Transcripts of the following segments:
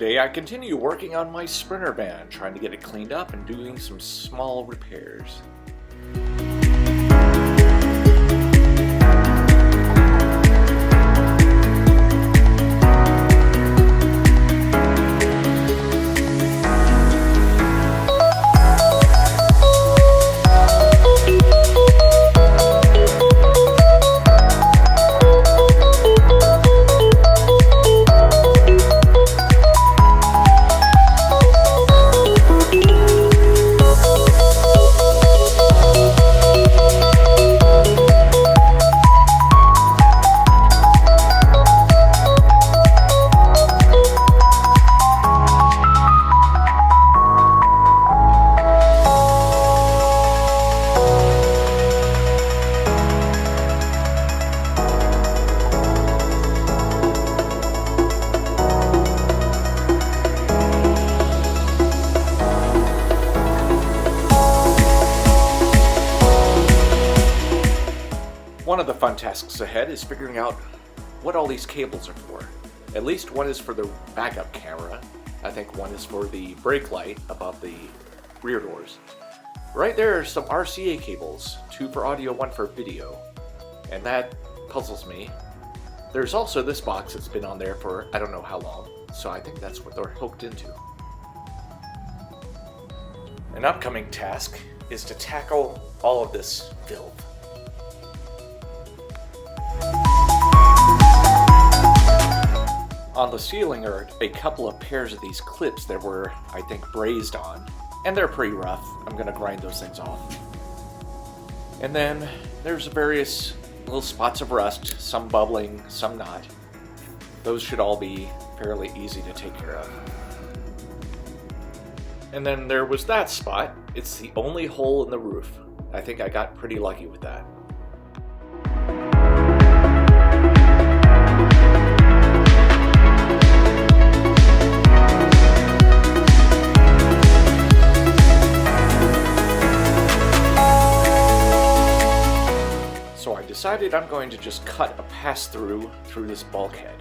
Today I continue working on my sprinter band, trying to get it cleaned up and doing some small repairs. One of the fun tasks ahead is figuring out what all these cables are for. At least one is for the backup camera. I think one is for the brake light above the rear doors. Right there are some RCA cables, 2 for audio, 1 for video. And that puzzles me. There's also this box that's been on there for I don't know how long, so I think that's what they're hooked into. An upcoming task is to tackle all of this filth. On the ceiling are a couple of pairs of these clips that were, I think, brazed on, and they're pretty rough. I'm going to grind those things off. And then there's various little spots of rust, some bubbling, some not. Those should all be fairly easy to take care of. And then there was that spot. It's the only hole in the roof. I think I got pretty lucky with that. So I decided I'm going to just cut a pass-through through this bulkhead.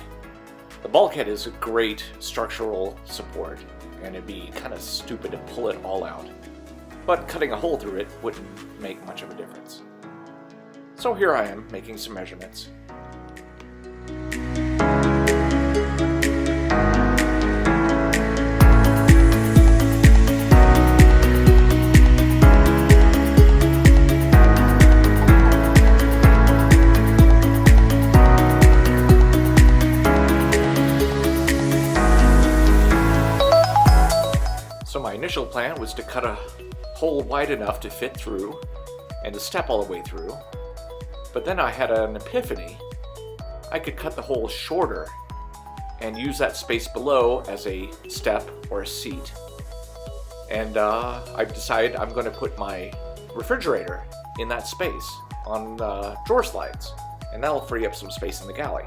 The bulkhead is a great structural support, and it'd be kind of stupid to pull it all out. But cutting a hole through it wouldn't make much of a difference. So here I am, making some measurements. So my initial plan was to cut a hole wide enough to fit through and to step all the way through. But then I had an epiphany. I could cut the hole shorter and use that space below as a step or a seat. And I've decided I'm going to put my refrigerator in that space on drawer slides, and that'll free up some space in the galley.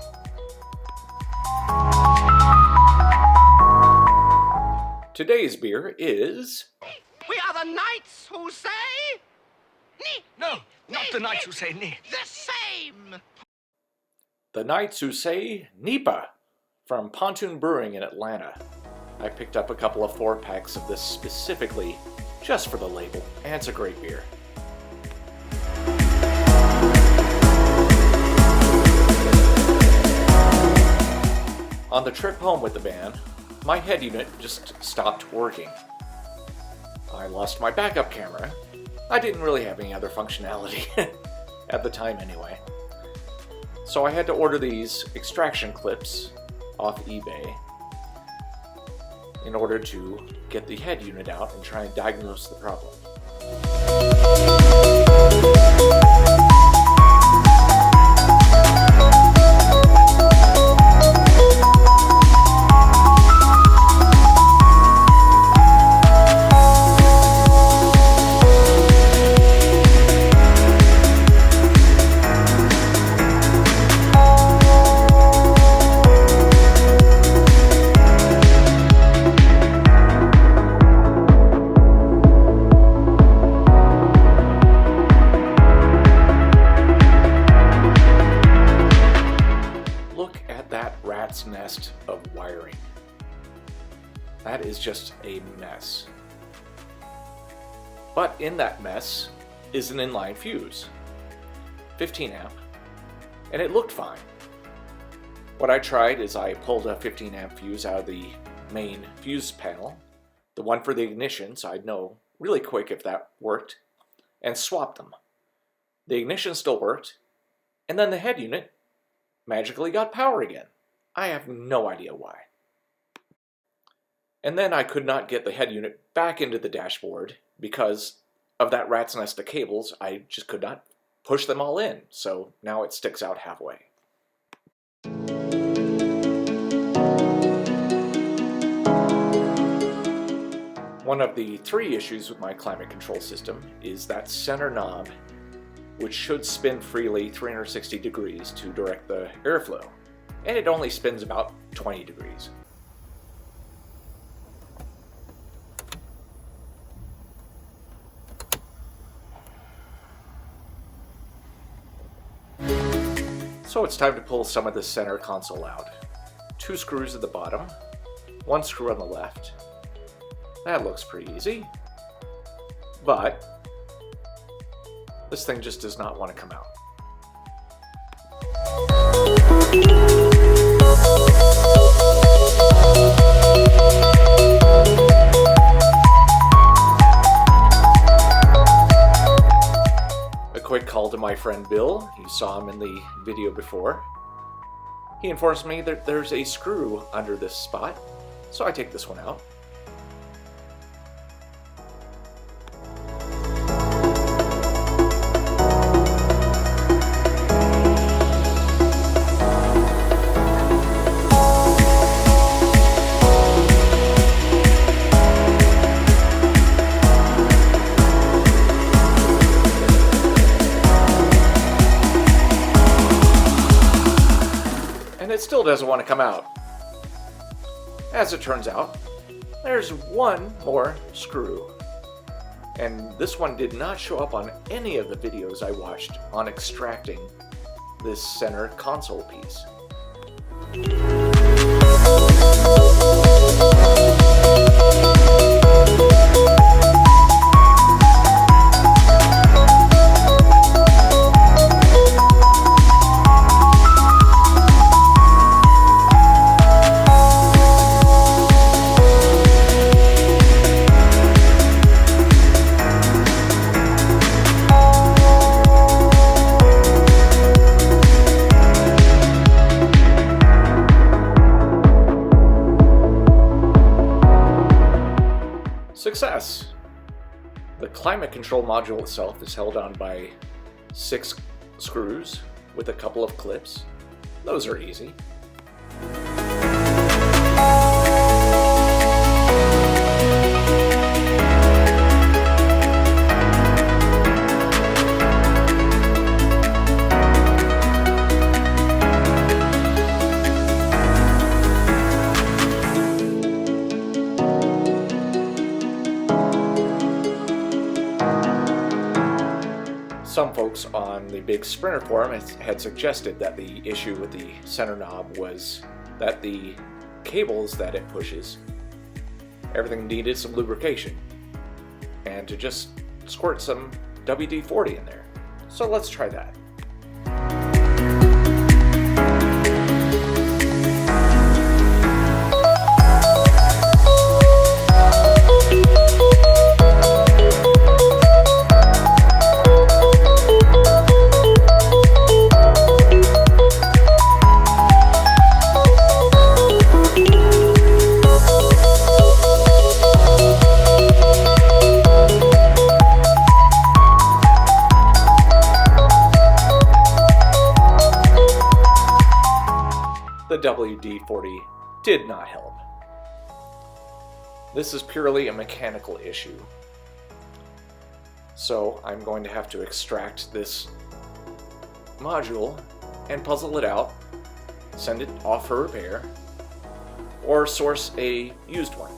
Today's beer is... We are the knights who say... Ni. No, not the knights who say ni. The same. The Knights Who Say Nipa from Pontoon Brewing in Atlanta. I picked up a couple of 4-packs of this specifically just for the label, and it's a great beer. On the trip home with the van, my head unit just stopped working. I lost my backup camera. I didn't really have any other functionality, at the time anyway. So I had to order these extraction clips off eBay in order to get the head unit out and try and diagnose the problem. just a mess. But in that mess is an inline fuse, 15 amp, and it looked fine. What I tried is I pulled a 15 amp fuse out of the main fuse panel, the one for the ignition, so I'd know really quick if that worked, and swapped them. The ignition still worked, and then the head unit magically got power again. I have no idea why. And then I could not get the head unit back into the dashboard because of that rat's nest of cables. I just could not push them all in, so now it sticks out halfway. One of the 3 issues with my climate control system is that center knob, which should spin freely 360 degrees to direct the airflow, and it only spins about 20 degrees. So it's time to pull some of the center console out. 2 screws at the bottom, 1 screw on the left. That looks pretty easy, but this thing just does not want to come out. A quick call to my friend Bill. You saw him in the video before. He informs me that there's a screw under this spot, so I take this one out. It still doesn't want to come out. As it turns out, there's one more screw. And this one did not show up on any of the videos I watched on extracting this center console piece. Success! The climate control module itself is held on by 6 screws with a couple of clips. Those are easy. Some folks on the big Sprinter forum had suggested that the issue with the center knob was that the cables that it pushes, everything needed some lubrication, and to just squirt some WD-40 in there. So let's try that. The WD-40 did not help. This is purely a mechanical issue. So I'm going to have to extract this module and puzzle it out, send it off for repair, or source a used one.